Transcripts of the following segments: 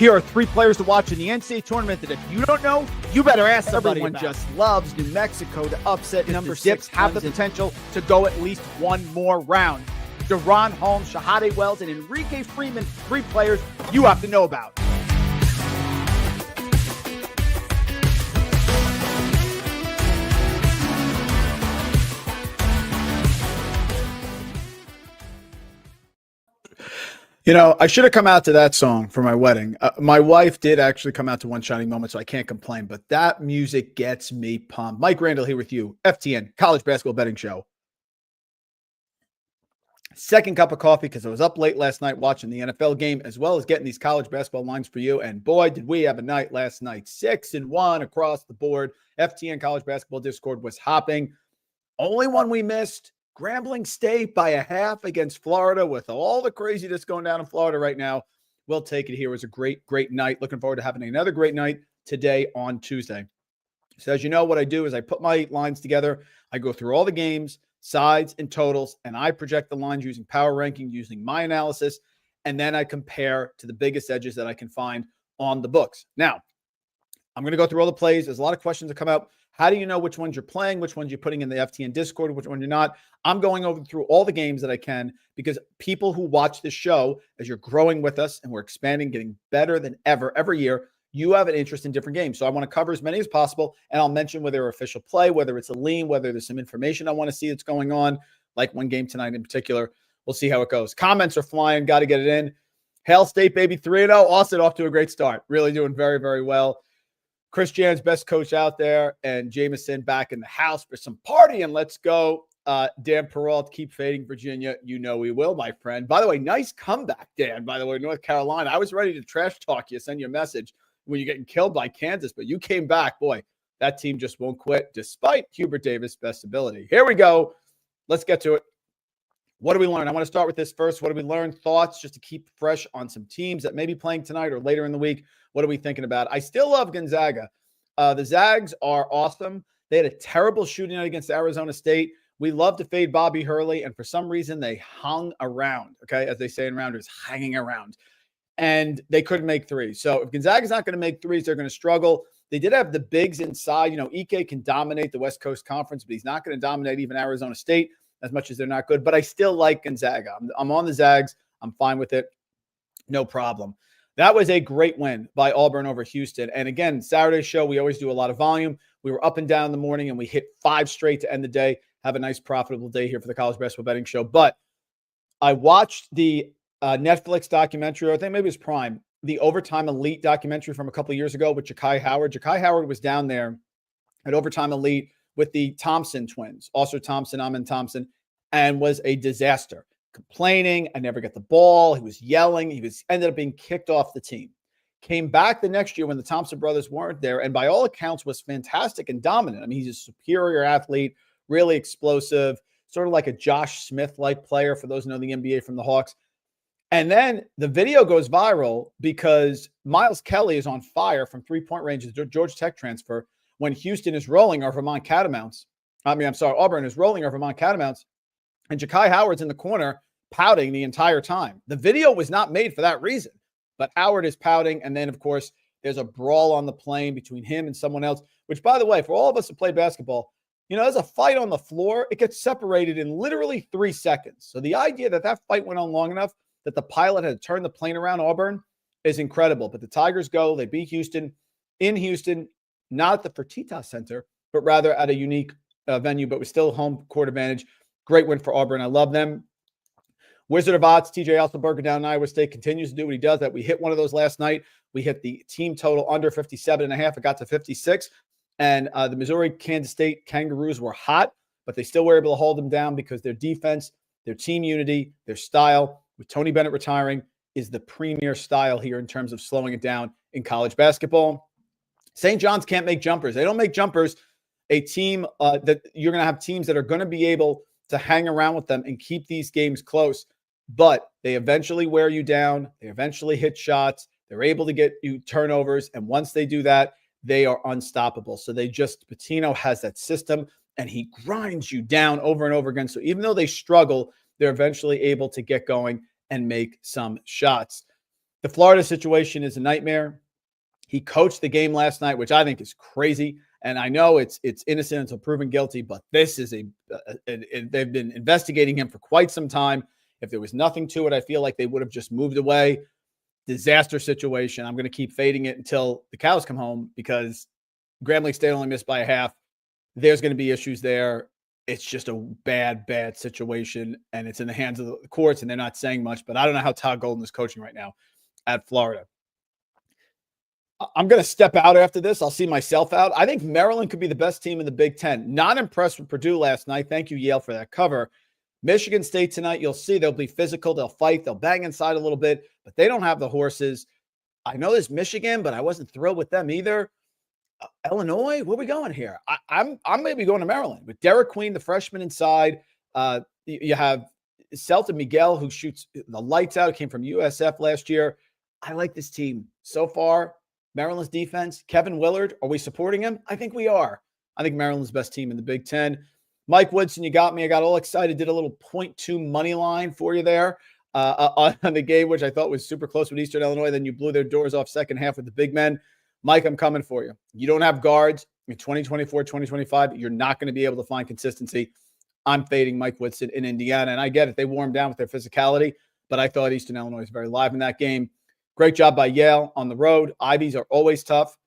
Here are 3 players to watch in the NCAA tournament that if you don't know, you better ask somebody. Everyone just loves New Mexico to upset number 6, have the potential to go at least one more round. Deron Holmes, Shahade Wells, and Enrique Freeman, 3 players you have to know about. You know, I should have come out to that song for my wedding. My wife did actually come out to One Shining Moment, so I can't complain. But that music gets me pumped. Mike Randle here with you, FTN, College Basketball Betting Show. Second cup of coffee because I was up late last night watching the NFL game as well as getting these college basketball lines for you. And boy, did we have a night last night. 6-1 across the board. FTN College Basketball Discord was hopping. Only one we missed. Grambling State by a half against Florida with all the craziness going down in Florida right now. We'll take it here. It was a great, great night. Looking forward to having another great night today on Tuesday. So as you know, what I do is I put my lines together. I go through all the games, sides, and totals, and I project the lines using power ranking, using my analysis, and then I compare to the biggest edges that I can find on the books. Now, I'm going to go through all the plays. There's a lot of questions that come out. How do you know which ones you're playing, which ones you're putting in the FTN Discord, which one you're not? I'm going over through all the games that I can because people who watch this show, as you're growing with us and we're expanding, getting better than ever, every year, you have an interest in different games. So I want to cover as many as possible, and I'll mention whether they're official play, whether it's a lean, whether there's some information I want to see that's going on, like one game tonight in particular. We'll see how it goes. Comments are flying. Got to get it in. Hail State, baby, 3-0. Austin off to a great start. Really doing very, very well. Chris Jan's best coach out there, and Jameson back in the house for some partying. Let's go. Dan Peralt, keep fading Virginia. You know we will, my friend. By the way, nice comeback, Dan. By the way, North Carolina. I was ready to trash talk you, send you a message when you're getting killed by Kansas, but you came back. Boy, that team just won't quit despite Hubert Davis' best ability. Here we go. Let's get to it. What do we learn? I want to start with this first. What do we learn? Thoughts just to keep fresh on some teams that may be playing tonight or later in the week. What are we thinking about? I still love Gonzaga. The Zags are awesome. They had a terrible shooting night against Arizona State. We love to fade Bobby Hurley, and for some reason they hung around, okay? As they say in Rounders, hanging around. And they couldn't make threes. So if Gonzaga's not going to make threes, they're going to struggle. They did have the bigs inside. You know, Ike can dominate the West Coast Conference, but he's not going to dominate even Arizona State as much as they're not good. But I still like Gonzaga. I'm on the Zags. I'm fine with it. No problem. That was a great win by Auburn over Houston. And again, Saturday's show, we always do a lot of volume. We were up and down in the morning, and we hit 5 straight to end the day. Have a nice, profitable day here for the College Basketball Betting Show. But I watched the Netflix documentary, or I think maybe it was Prime, the Overtime Elite documentary from a couple of years ago with Ja'Kai Howard. Ja'Kai Howard was down there at Overtime Elite with the Thompson twins, also Thompson, Amin Thompson, and was a disaster. Complaining, I never get the ball. He was yelling. He ended up being kicked off the team. Came back the next year when the Thompson brothers weren't there, and by all accounts was fantastic and dominant. I mean, he's a superior athlete, really explosive, sort of like a Josh Smith-like player for those who know the NBA from the Hawks. And then the video goes viral because Miles Kelly is on fire from three-point range, the Georgia Tech transfer, when Houston is rolling our Vermont Catamounts. Auburn is rolling our Vermont Catamounts. And Ja'Kai Howard's in the corner pouting the entire time. The video was not made for that reason, but Howard is pouting. And then, of course, there's a brawl on the plane between him and someone else, which, by the way, for all of us that play basketball, you know, there's a fight on the floor. It gets separated in literally 3 seconds. So the idea that that fight went on long enough that the pilot had to turn the plane around Auburn is incredible. But the Tigers go, they beat Houston in Houston, not at the Fertitta Center, but rather at a unique venue, but with still home court advantage. Great win for Auburn. I love them. Wizard of Odds, TJ Altenberger down in Iowa State continues to do what he does. That we hit one of those last night. We hit the team total under 57.5. It got to 56. And the Missouri-Kansas State Kangaroos were hot, but they still were able to hold them down because their defense, their team unity, their style, with Tony Bennett retiring, is the premier style here in terms of slowing it down in college basketball. St. John's can't make jumpers. They don't make jumpers. A team that you're going to have teams that are going to be able to hang around with them and keep these games close, but they eventually wear you down. They eventually hit shots. They're able to get you turnovers. And once they do that, they are unstoppable. So Pitino has that system, and he grinds you down over and over again. So even though they struggle, they're eventually able to get going and make some shots. The Florida situation is a nightmare. He coached the game last night, which I think is crazy. And I know it's innocent until proven guilty, but this is they've been investigating him for quite some time. If there was nothing to it, I feel like they would have just moved away. Disaster situation. I'm going to keep fading it until the cows come home because Grambling State only missed by a half. There's going to be issues there. It's just a bad, bad situation, and it's in the hands of the courts, and they're not saying much. But I don't know how Todd Golden is coaching right now at Florida. I'm going to step out after this. I'll see myself out. I think Maryland could be the best team in the Big Ten. Not impressed with Purdue last night. Thank you, Yale, for that cover. Michigan State tonight, you'll see they'll be physical. They'll fight. They'll bang inside a little bit, but they don't have the horses. I know there's Michigan, but I wasn't thrilled with them either. Illinois, where are we going here? I'm maybe going to Maryland with Derek Queen, the freshman inside. You have Celta Miguel, who shoots the lights out. It came from USF last year. I like this team so far. Maryland's defense, Kevin Willard, are we supporting him? I think we are. I think Maryland's the best team in the Big Ten. Mike Woodson, you got me. I got all excited, did a little 0.2 money line for you there on the game, which I thought was super close with Eastern Illinois. Then you blew their doors off second half with the big men. Mike, I'm coming for you. You don't have guards in 2024, 2025. You're not going to be able to find consistency. I'm fading Mike Woodson in Indiana, and I get it. They wore him down with their physicality, but I thought Eastern Illinois was very live in that game. Great job by Yale on the road. Ivies are always tough.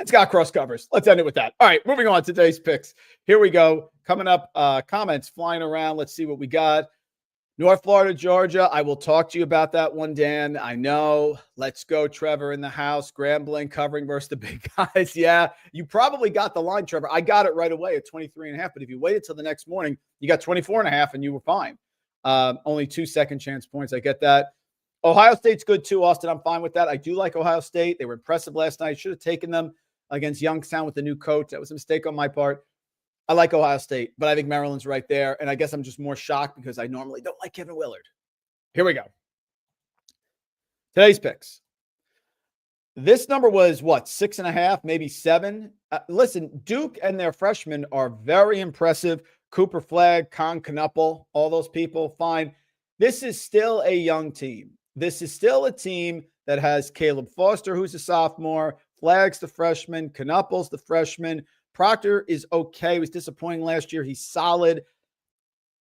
And Scott Cross covers. Let's end it with that. All right, moving on to today's picks. Here we go. Coming up, comments flying around. Let's see what we got. North Florida, Georgia. I will talk to you about that one, Dan. I know. Let's go, Trevor, in the house. Grambling, covering versus the big guys. Yeah, you probably got the line, Trevor. I got it right away at 23.5. But if you waited till the next morning, you got 24.5 and you were fine. Only 2 second chance points. I get that. Ohio State's good too, Austin. I'm fine with that. I do like Ohio State. They were impressive last night. Should have taken them against Youngstown with the new coach. That was a mistake on my part. I like Ohio State, but I think Maryland's right there. And I guess I'm just more shocked because I normally don't like Kevin Willard. Here we go. Today's picks. This number was what? 6.5, maybe 7. Listen, Duke and their freshmen are very impressive. Cooper Flagg, Con Knuppel, all those people, fine. This is still a young team. This is still a team that has Caleb Foster, who's a sophomore, Flagg's the freshman, Knuppel's the freshman. Proctor is okay. He was disappointing last year. He's solid.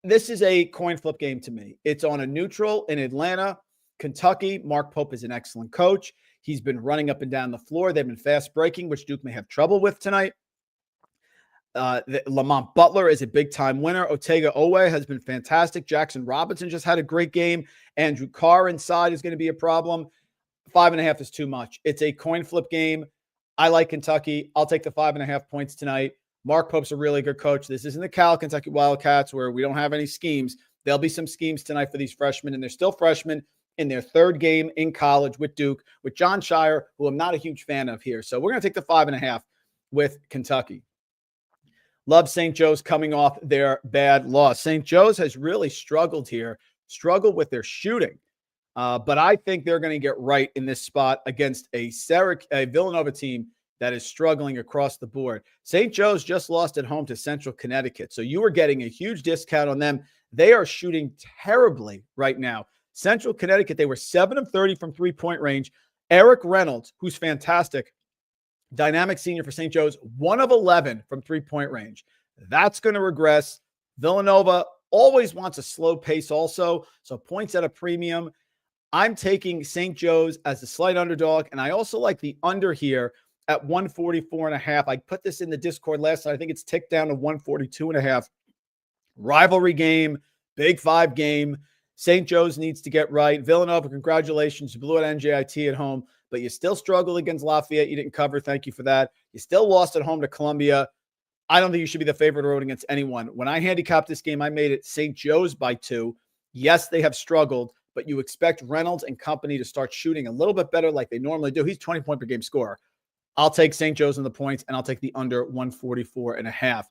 This is a coin flip game to me. It's on a neutral in Atlanta, Kentucky. Mark Pope is an excellent coach. He's been running up and down the floor. They've been fast breaking, which Duke may have trouble with tonight. Lamont Butler is a big-time winner. Otega Owe has been fantastic. Jackson Robinson just had a great game. Andrew Carr inside is going to be a problem. 5.5 is too much. It's a coin flip game. I like Kentucky. I'll take the 5.5 points tonight. Mark Pope's a really good coach. This isn't the Cal Kentucky Wildcats where we don't have any schemes. There'll be some schemes tonight for these freshmen, and they're still freshmen in their third game in college with Duke, with John Shire, who I'm not a huge fan of here. So we're going to take the 5.5 with Kentucky. Love St. Joe's coming off their bad loss. St. Joe's has really struggled here, struggled with their shooting. But I think they're going to get right in this spot against a Villanova team that is struggling across the board. St. Joe's just lost at home to Central Connecticut. So you are getting a huge discount on them. They are shooting terribly right now. Central Connecticut, they were 7 of 30 from three-point range. Eric Reynolds, who's fantastic, dynamic senior for St. Joe's, 1 of 11 from three-point range. That's going to regress. Villanova always wants a slow pace also, so points at a premium. I'm taking St. Joe's as the slight underdog, and I also like the under here at 144.5. I put this in the Discord last night. I think it's ticked down to 142.5. Rivalry game, Big 5 game. St. Joe's needs to get right. Villanova, congratulations. You blew at NJIT at home, but you still struggle against Lafayette. You didn't cover. Thank you for that. You still lost at home to Columbia. I don't think you should be the favorite road against anyone. When I handicapped this game, I made it St. Joe's by 2. Yes, they have struggled, but you expect Reynolds and company to start shooting a little bit better like they normally do. He's 20-point per game scorer. I'll take St. Joe's in the points, and I'll take the under 144.5.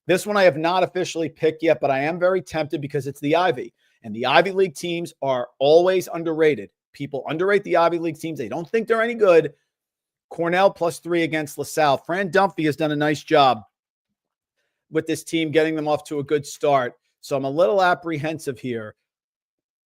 This one I have not officially picked yet, but I am very tempted because it's the Ivy. And the Ivy League teams are always underrated. People underrate the Ivy League teams. They don't think they're any good. Cornell +3 against LaSalle. Fran Dunphy has done a nice job with this team, getting them off to a good start. So I'm a little apprehensive here.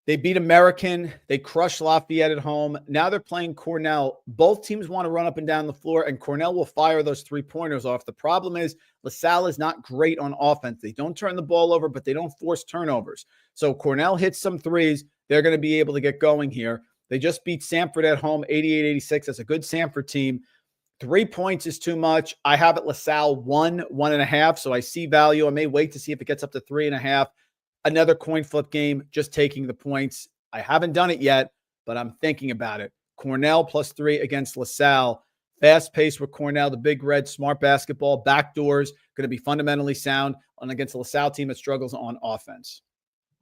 They beat American. They crushed Lafayette at home. Now they're playing Cornell. Both teams want to run up and down the floor, and Cornell will fire those three-pointers off. The problem is LaSalle is not great on offense. They don't turn the ball over, but they don't force turnovers. So Cornell hits some threes. They're going to be able to get going here. They just beat Samford at home, 88-86. That's a good Samford team. 3 points is too much. I have it LaSalle 1.5, so I see value. I may wait to see if it gets up to 3.5. Another coin flip game, just taking the points. I haven't done it yet, but I'm thinking about it. Cornell +3 against LaSalle. Fast pace with Cornell, the big red, smart basketball, backdoors, going to be fundamentally sound and against a LaSalle team that struggles on offense.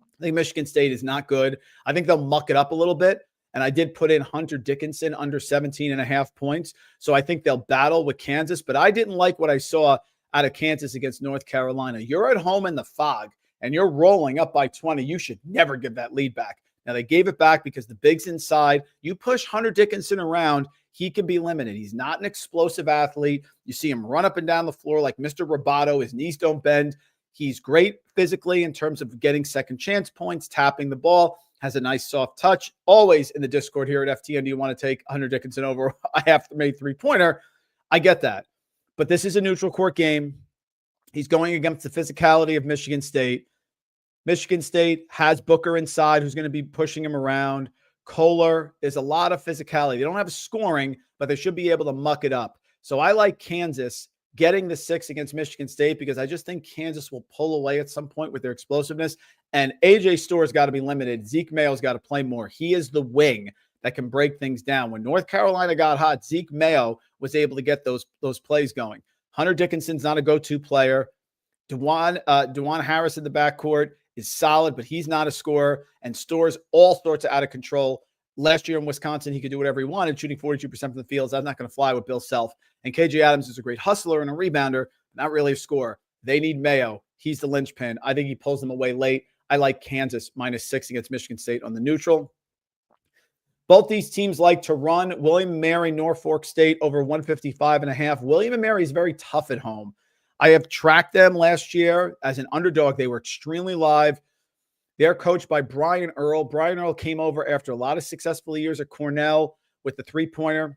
I think Michigan State is not good. I think they'll muck it up a little bit. And I did put in Hunter Dickinson under 17.5 points. So I think they'll battle with Kansas, but I didn't like what I saw out of Kansas against North Carolina. You're at home in the fog and you're rolling up by 20, you should never give that lead back. Now, they gave it back because the big's inside. You push Hunter Dickinson around, he can be limited. He's not an explosive athlete. You see him run up and down the floor like Mr. Roboto. His knees don't bend. He's great physically in terms of getting second chance points, tapping the ball, has a nice soft touch. Always in the Discord here at FTN, do you want to take Hunter Dickinson over a half-made three-pointer? I get that. But this is a neutral court game. He's going against the physicality of Michigan State. Michigan State has Booker inside who's going to be pushing him around. Kohler is a lot of physicality. They don't have scoring, but they should be able to muck it up. So I like Kansas getting the 6 against Michigan State because I just think Kansas will pull away at some point with their explosiveness. And A.J. Store's got to be limited. Zeke Mayo's got to play more. He is the wing that can break things down. When North Carolina got hot, Zeke Mayo was able to get those plays going. Hunter Dickinson's not a go-to player. DeJuan Harris in the backcourt is solid, but he's not a scorer, and Store's all sorts of out of control. Last year in Wisconsin, he could do whatever he wanted, shooting 42% from the field. That's not going to fly with Bill Self. And KJ Adams is a great hustler and a rebounder, not really a scorer. They need Mayo. He's the linchpin. I think he pulls them away late. I like Kansas -6 against Michigan State on the neutral. Both these teams like to run. William & Mary, Norfolk State over 155.5. William & Mary is very tough at home. I have tracked them last year as an underdog. They were extremely live. They're coached by Brian Earl. Brian Earl came over after a lot of successful years at Cornell with the three-pointer.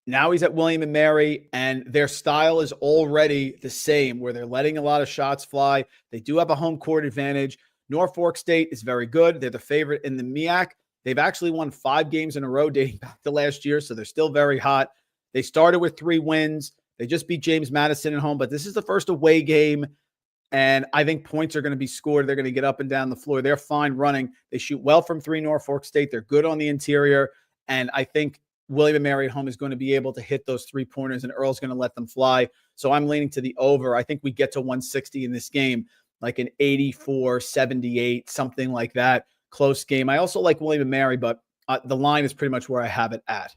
Now he's at William & Mary, and their style is already the same, where they're letting a lot of shots fly. They do have a home court advantage. Norfolk State is very good. They're the favorite in the MEAC. They've actually won 5 games in a row dating back to last year, so they're still very hot. They started with 3 wins. They just beat James Madison at home, but this is the first away game, and I think points are going to be scored. They're going to get up and down the floor. They're fine running. They shoot well from 3, Norfolk State. They're good on the interior, and I think William & Mary at home is going to be able to hit those 3-pointers, and Earl's going to let them fly. So I'm leaning to the over. I think we get to 160 in this game, like an 84-78, something like that. Close game. I also like William & Mary, but the line is pretty much where I have it at.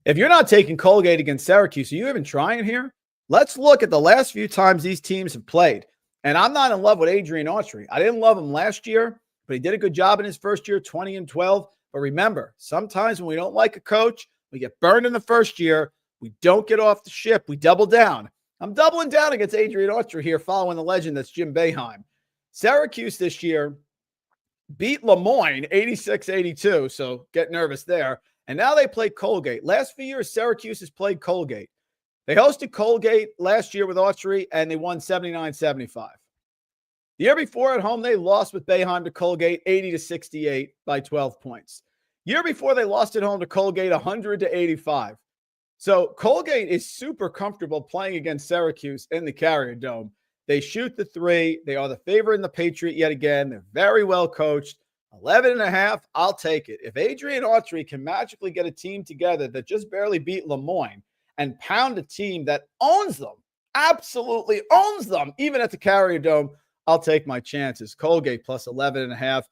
If you're not taking Colgate against Syracuse, are you even trying here? Let's look at the last few times these teams have played. And I'm not in love with Adrian Autry. I didn't love him last year, but he did a good job in his first year, 20-12. But remember, sometimes when we don't like a coach, we get burned in the first year. We don't get off the ship. We double down. I'm doubling down against Adrian Autry here, following the legend that's Jim Boeheim. Syracuse this year beat Lemoyne 86-82, so get nervous there. And now they play Colgate. Last few years, Syracuse has played Colgate. They hosted Colgate last year with Autry, and they won 79-75. The year before at home, they lost with Boeheim to Colgate 80-68 by 12 points. Year before, they lost at home to Colgate 100-85. So Colgate is super comfortable playing against Syracuse in the Carrier Dome. They shoot the 3. They are the favorite in the Patriot yet again. They're very well coached. 11.5, I'll take it. If Adrian Autry can magically get a team together that just barely beat Lemoyne and pound a team that owns them, absolutely owns them, even at the Carrier Dome, I'll take my chances. Colgate plus 11.5.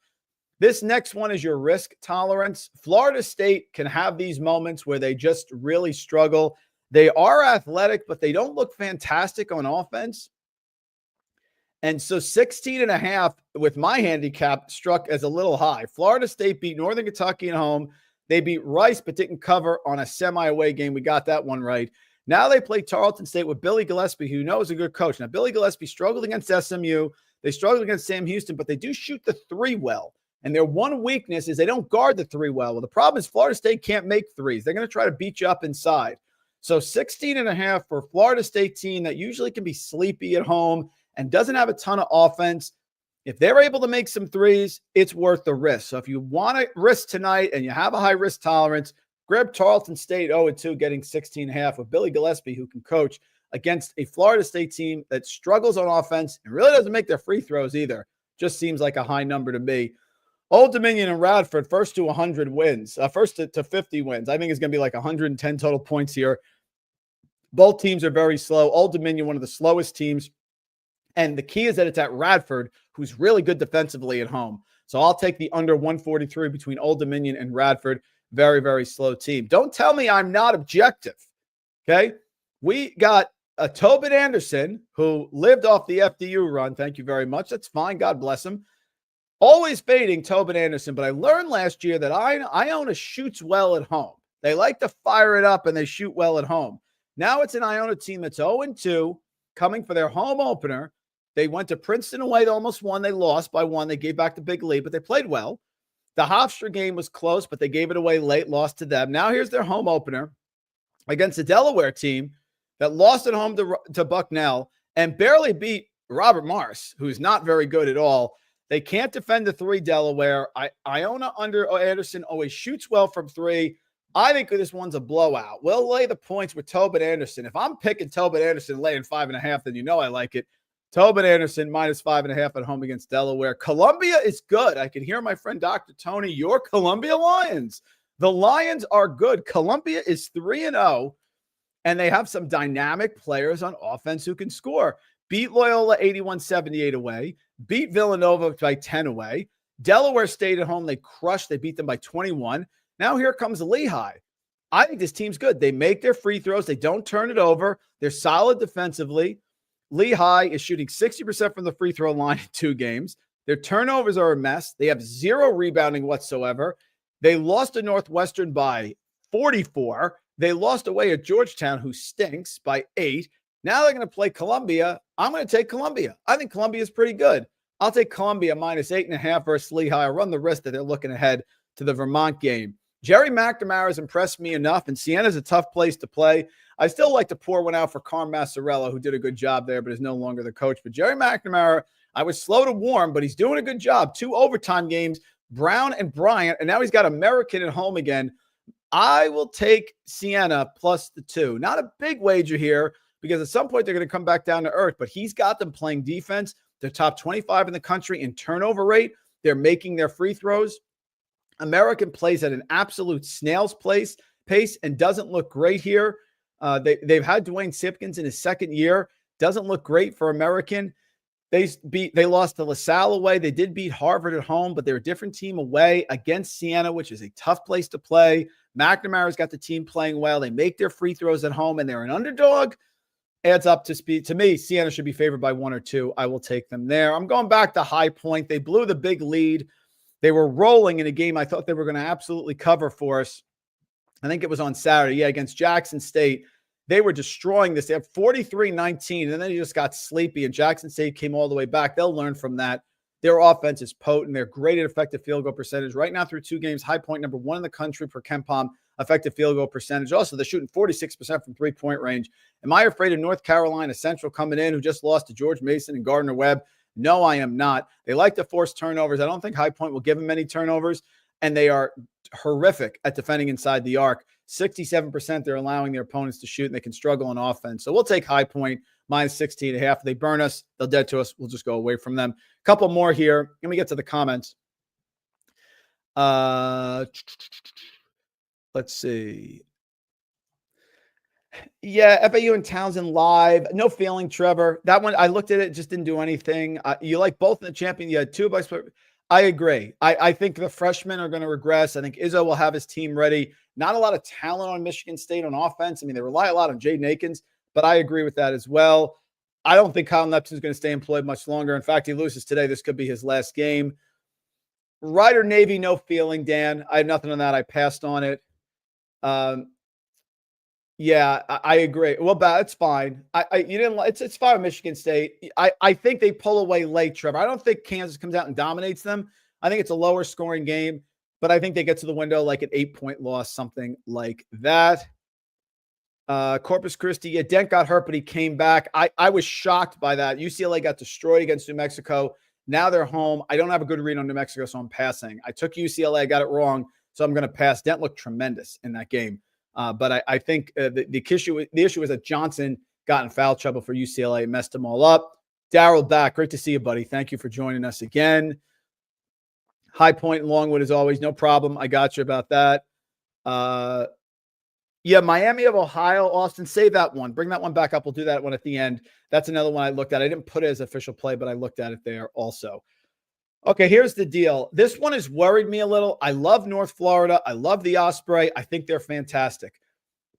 This next one is your risk tolerance. Florida State can have these moments where they just really struggle. They are athletic, but they don't look fantastic on offense. And so 16.5 with my handicap struck as a little high. Florida State beat Northern Kentucky at home. They beat Rice, but didn't cover on a semi-away game. We got that one right. Now they play Tarleton State with Billy Gillespie, who knows a good coach. Now, Billy Gillespie struggled against SMU. They struggle against Sam Houston, but they do shoot the three well. And their one weakness is they don't guard the three well. Well, the problem is Florida State can't make threes. They're going to try to beat you up inside. So 16.5 for a Florida State team that usually can be sleepy at home and doesn't have a ton of offense. If they're able to make some threes, it's worth the risk. So if you want to risk tonight and you have a high risk tolerance, grab Tarleton State 0-2 getting 16.5 with Billy Gillespie, who can coach against a Florida State team that struggles on offense and really doesn't make their free throws either. Just seems like a high number to me. Old Dominion and Radford, first to 100 wins, first to 50 wins. I think it's going to be like 110 total points here. Both teams are very slow. Old Dominion, one of the slowest teams. And the key is that it's at Radford, who's really good defensively at home. So I'll take the under 143 between Old Dominion and Radford. Very, very slow team. Don't tell me I'm not objective, okay? We got a Tobin Anderson who lived off the FDU run. Thank you very much. That's fine. God bless him. Always fading Tobin Anderson, but I learned last year that Iona shoots well at home. They like to fire it up, and they shoot well at home. Now it's an Iona team that's 0-2, coming for their home opener. They went to Princeton away. They almost won. They lost by 1. They gave back the big lead, but they played well. The Hofstra game was close, but they gave it away late, lost to them. Now here's their home opener against a Delaware team that lost at home to Bucknell and barely beat Robert Morris, who's not very good at all. They can't defend the three, Delaware. Iona under Anderson always shoots well from three. I think this one's a blowout. We'll lay the points with Tobin Anderson. If I'm picking Tobin Anderson laying 5.5, then you know I like it. Tobin Anderson minus 5.5 at home against Delaware. Columbia is good. I can hear my friend Dr. Tony, your Columbia Lions. The Lions are good. Columbia is 3-0, and they have some dynamic players on offense who can score. Beat Loyola 81-78 away. Beat Villanova by 10 away. Delaware State at home, they crushed. They beat them by 21. Now here comes Lehigh. I think this team's good. They make their free throws. They don't turn it over. They're solid defensively. Lehigh is shooting 60% from the free throw line in 2 games. Their turnovers are a mess. They have 0 rebounding whatsoever. They lost to Northwestern by 44. They lost away at Georgetown, who stinks, by 8. Now they're going to play Columbia. I'm going to take Columbia. I think Columbia is pretty good. I'll take Columbia minus 8.5 versus Lehigh. I'll run the risk that they're looking ahead to the Vermont game. Jerry McNamara has impressed me enough, and Siena's a tough place to play. I still like to pour one out for Carm Massarella, who did a good job there, but is no longer the coach. But Jerry McNamara, I was slow to warm, but he's doing a good job. 2 overtime games, Brown and Bryant, and now he's got American at home again. I will take Siena plus the 2. Not a big wager here, because at some point they're going to come back down to earth, but he's got them playing defense. They're top 25 in the country in turnover rate. They're making their free throws. American plays at an absolute snail's pace and doesn't look great here. They've had Dwayne Sipkins in his second year. Doesn't look great for American. They lost to LaSalle away. They did beat Harvard at home, but they're a different team away against Siena, which is a tough place to play. McNamara's got the team playing well. They make their free throws at home, and they're an underdog. Adds up to speed. To me, Siena should be favored by 1 or 2. I will take them there. I'm going back to High Point. They blew the big lead. They were rolling in a game I thought they were going to absolutely cover for us. I think it was on Saturday. Yeah, against Jackson State. They were destroying this. They had 43-19, and then they just got sleepy, and Jackson State came all the way back. They'll learn from that. Their offense is potent. They're great at effective field goal percentage. Right now through 2 games, High Point number 1 in the country per KenPom effective field goal percentage. Also, they're shooting 46% from three-point range. Am I afraid of North Carolina Central coming in, who just lost to George Mason and Gardner Webb? No, I am not. They like to force turnovers. I don't think High Point will give them many turnovers, and they are horrific at defending inside the arc. 67% they're allowing their opponents to shoot, and they can struggle on offense. So we'll take High Point minus 16.5. If they burn us, they'll dead to us. We'll just go away from them. A couple more here. Let me get to the comments. Let's see. Yeah, FAU and Townsend live. No feeling, Trevor. That one, I looked at it, just didn't do anything. You like both in the champion. You had 2 bucks. I agree. I think the freshmen are going to regress. I think Izzo will have his team ready. Not a lot of talent on Michigan State on offense. I mean, they rely a lot on Jaden Akins, but I agree with that as well. I don't think Kyle Neptune is going to stay employed much longer. In fact, he loses today. This could be his last game. Rider Navy, no feeling, Dan. I have nothing on that. I passed on it. Yeah, I agree. Well, it's fine. You didn't. It's fine with Michigan State. I think they pull away late, Trevor. I don't think Kansas comes out and dominates them. I think it's a lower scoring game, but I think they get to the window like an 8-point loss, something like that. Corpus Christi, yeah, Dent got hurt, but he came back. I was shocked by that. UCLA got destroyed against New Mexico. Now they're home. I don't have a good read on New Mexico, so I'm passing. I took UCLA, I got it wrong, so I'm going to pass. Dent looked tremendous in that game. But I think the issue was that Johnson got in foul trouble for UCLA, messed them all up. Daryl back. Great to see you, buddy. Thank you for joining us again. High Point and Longwood, as always. No problem. I got you about that. Yeah, Miami of Ohio, Austin, save that one. Bring that one back up. We'll do that one at the end. That's another one I looked at. I didn't put it as official play, but I looked at it there also. Okay, here's the deal. This one has worried me a little. I love North Florida. I love the Osprey. I think they're fantastic.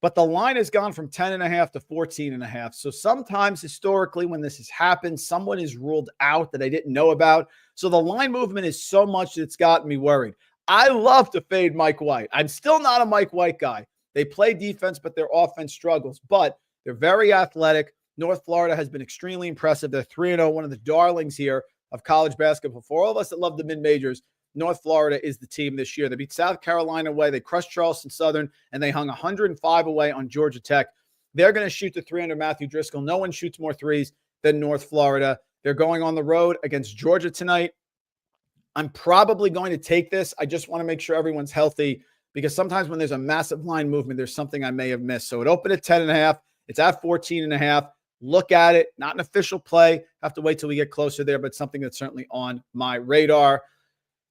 But the line has gone from 10.5 to 14.5. So sometimes historically when this has happened, someone is ruled out that I didn't know about. So the line movement is so much that it's gotten me worried. I love to fade Mike White. I'm still not a Mike White guy. They play defense, but their offense struggles. But they're very athletic. North Florida has been extremely impressive. They're 3-0, one of the darlings here of college basketball. For all of us that love the mid-majors, North Florida is the team this year. They beat South Carolina away. They crushed Charleston Southern, and they hung 105 away on Georgia Tech. They're going to shoot the 300 Matthew Driscoll. No one shoots more threes than North Florida. They're going on the road against Georgia tonight. I'm probably going to take this. I just want to make sure everyone's healthy because sometimes when there's a massive line movement, there's something I may have missed. So it opened at 10.5. It's at 14.5. Look at it. Not an official play. Have to wait till we get closer there, but something that's certainly on my radar.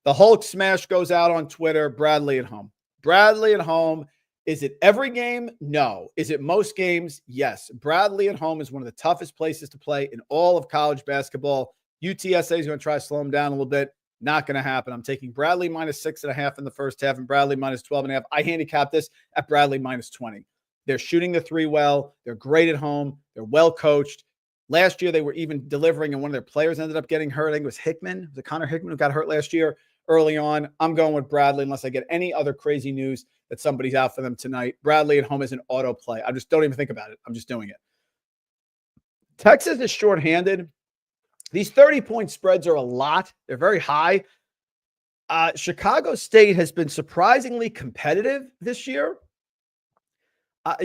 The Hulk smash goes out on Twitter. Bradley at home. Bradley at home. Is it every game? No. Is it most games? Yes. Bradley at home is one of the toughest places to play in all of college basketball. UTSA is going to try to slow them down a little bit. Not going to happen. I'm taking Bradley minus 6.5 in the first half and Bradley minus 12.5. I handicap this at Bradley minus 20. They're shooting the three well. They're great at home. They're well coached. Last year, they were even delivering, and one of their players ended up getting hurt. I think it was Hickman. Was it Connor Hickman who got hurt last year early on? I'm going with Bradley unless I get any other crazy news that somebody's out for them tonight. Bradley at home is an auto play. I just don't even think about it. I'm just doing it. Texas is shorthanded. These 30-point spreads are a lot. They're very high. Chicago State has been surprisingly competitive this year.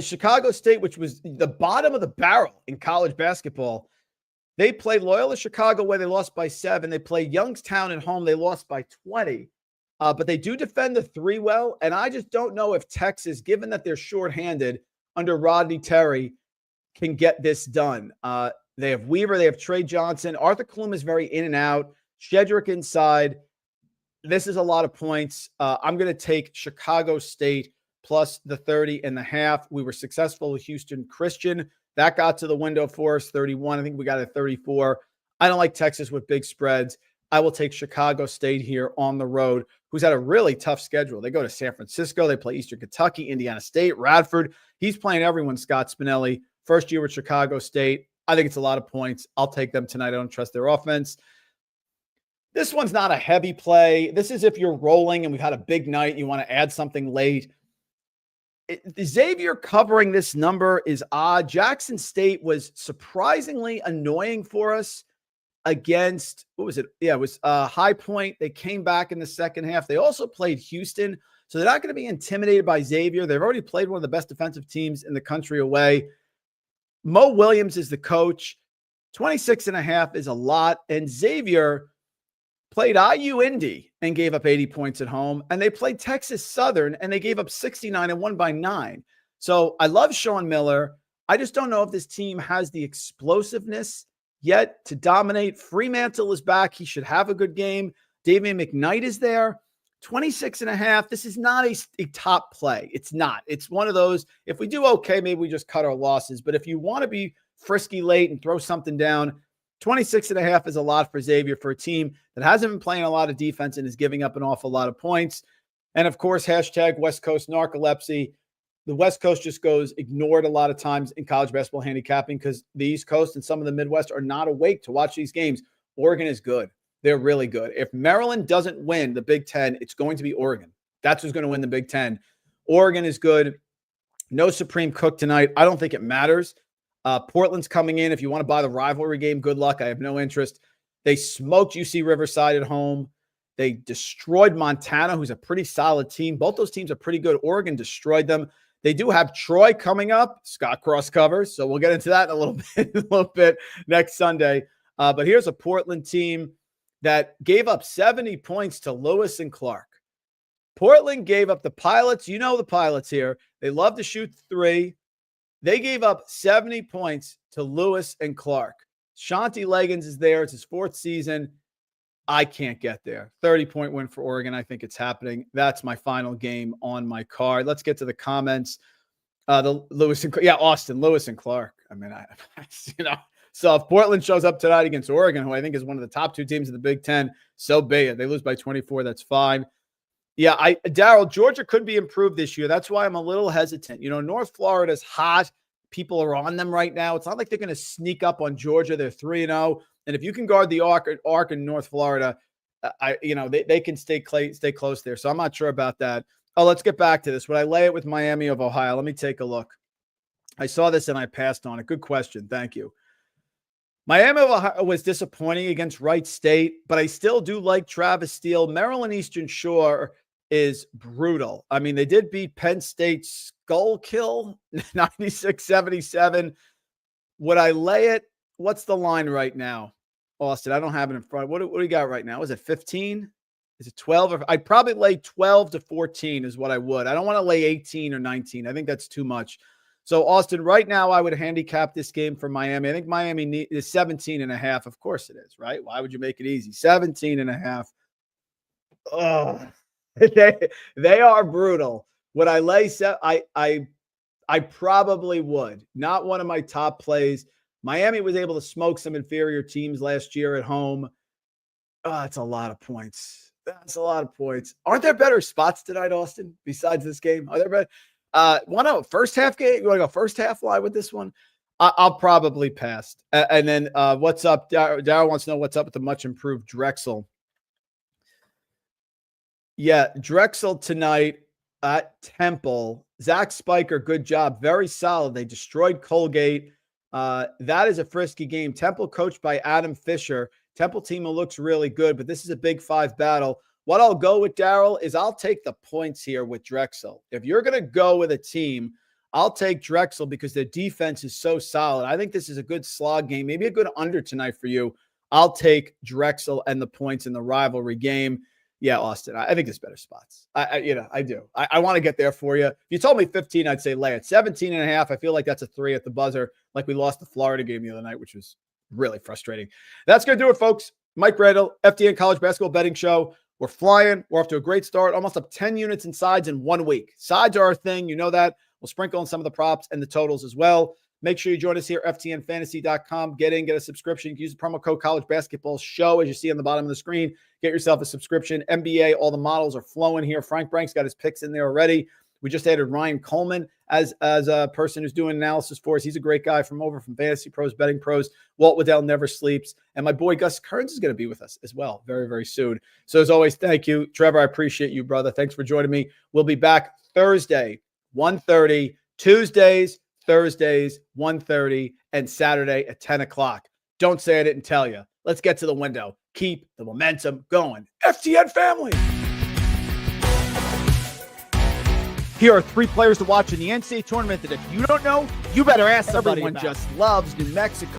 Chicago State, which was the bottom of the barrel in college basketball, they played Loyola Chicago where they lost by 7. They played Youngstown at home. They lost by 20. But they do defend the three well. And I just don't know if Texas, given that they're shorthanded under Rodney Terry, can get this done. They have Weaver. They have Trey Johnson. Arthur Klum is very in and out. Shedrick inside. This is a lot of points. I'm going to take Chicago State plus the 30.5. We were successful with Houston Christian. That got to the window for us, 31. I think we got it 34. I don't like Texas with big spreads. I will take Chicago State here on the road, who's had a really tough schedule. They go to San Francisco. They play Eastern Kentucky, Indiana State, Radford. He's playing everyone, Scott Spinelli. First year with Chicago State. I think it's a lot of points. I'll take them tonight. I don't trust their offense. This one's not a heavy play. This is if you're rolling and we've had a big night, you want to add something late. Xavier covering this number is odd. Jackson State was surprisingly annoying for us against, what was it? Yeah, it was High Point. They came back in the second half. They also played Houston, so they're not going to be intimidated by Xavier. They've already played one of the best defensive teams in the country away. Mo Williams is the coach. 26.5 is a lot. And Xavier played IU Indy and gave up 80 points at home. And they played Texas Southern and they gave up 69 and won by 9. So I love Sean Miller. I just don't know if this team has the explosiveness yet to dominate. Fremantle is back. He should have a good game. Davian McKnight is there. 26.5. This is not a top play. It's not. It's one of those, if we do okay, maybe we just cut our losses. But if you want to be frisky late and throw something down, 26.5 is a lot for Xavier for a team that hasn't been playing a lot of defense and is giving up an awful lot of points. And of course, hashtag West Coast narcolepsy. The West Coast just goes ignored a lot of times in college basketball handicapping because the East Coast and some of the Midwest are not awake to watch these games. Oregon is good. They're really good. If Maryland doesn't win the Big Ten, it's going to be Oregon. That's who's going to win the Big Ten. Oregon is good. No Supreme Cook tonight. I don't think it matters. Portland's coming in. If you want to buy the rivalry game, good luck. I have no interest. They smoked UC Riverside at home. They destroyed Montana, who's a pretty solid team. Both those teams are pretty good. Oregon destroyed them. They do have Troy coming up. Scott Cross covers, so we'll get into that in a little bit next Sunday. But here's a Portland team that gave up 70 points to Lewis and Clark. Portland gave up the Pilots. You know the Pilots here. They love to shoot three. They gave up 70 points to Lewis and Clark. Shanti Leggins is there. It's his fourth season. I can't get there. 30-point win for Oregon. I think it's happening. That's my final game on my card. Let's get to the comments. Austin, Lewis and Clark. I mean, so if Portland shows up tonight against Oregon, who I think is one of the top two teams in the Big Ten, so be it. They lose by 24. That's fine. Yeah, Daryl, Georgia could be improved this year. That's why I'm a little hesitant. North Florida's hot. People are on them right now. It's not like they're going to sneak up on Georgia. They're 3-0. And if you can guard the arc in North Florida, they can stay close there. So I'm not sure about that. Oh, let's get back to this. Would I lay it with Miami of Ohio? Let me take a look. I saw this and I passed on it. Good question. Thank you. Miami of Ohio was disappointing against Wright State, but I still do like Travis Steele. Maryland Eastern Shore is brutal. I mean, they did beat Penn State Skullkill 96-77. Would I lay it? What's the line right now, Austin? I don't have it in front. What do we got right now? Is it 15? Is it 12? I'd probably lay 12 to 14 is what I would. I don't want to lay 18 or 19. I think that's too much. So, Austin, right now I would handicap this game for Miami. I think Miami is 17.5. Of course it is, right? Why would you make it easy? 17.5. Oh, they are brutal. Would I lay I probably would. Not one of my top plays. Miami was able to smoke some inferior teams last year at home. Oh, that's a lot of points. That's a lot of points. Aren't there better spots tonight, Austin, besides this game? Are there better? First half game? You want to go first half live with this one? I'll probably pass. And then what's up? Darryl wants to know what's up with the much improved Drexel. Yeah, Drexel tonight at Temple. Zach Spiker, good job. Very solid. They destroyed Colgate. That is a frisky game. Temple coached by Adam Fisher. Temple team looks really good, but this is a Big Five battle. What I'll go with, Daryl, is I'll take the points here with Drexel. If you're going to go with a team, I'll take Drexel because their defense is so solid. I think this is a good slog game, maybe a good under tonight for you. I'll take Drexel and the points in the rivalry game. Yeah, Austin, I think there's better spots. I do. I want to get there for you. If you told me 15, I'd say lay it. 17.5, I feel like that's a 3 at the buzzer, like we lost the Florida game the other night, which was really frustrating. That's going to do it, folks. Mike Randle, FTN College Basketball Betting Show. We're flying. We're off to a great start. Almost up 10 units in sides in 1 week. Sides are our thing. You know that. We'll sprinkle in some of the props and the totals as well. Make sure you join us here, ftnfantasy.com. Get a subscription. You can use the promo code College Basketball Show, as you see on the bottom of the screen. Get yourself a subscription. NBA, all the models are flowing here. Frank Brank's got his picks in there already. We just added Ryan Coleman as a person who's doing analysis for us. He's a great guy from Fantasy Pros, Betting Pros. Walt Waddell never sleeps. And my boy Gus Kearns is going to be with us as well very, very soon. So as always, thank you. Trevor, I appreciate you, brother. Thanks for joining me. We'll be back Thursday, 1:30, Tuesdays, Thursdays, 1:30, and Saturday at 10 o'clock. Don't say I didn't tell you. Let's get to the window. Keep the momentum going. FTN family. Here are 3 players to watch in the NCAA tournament that if you don't know, you better ask somebody. Everyone just loves New Mexico.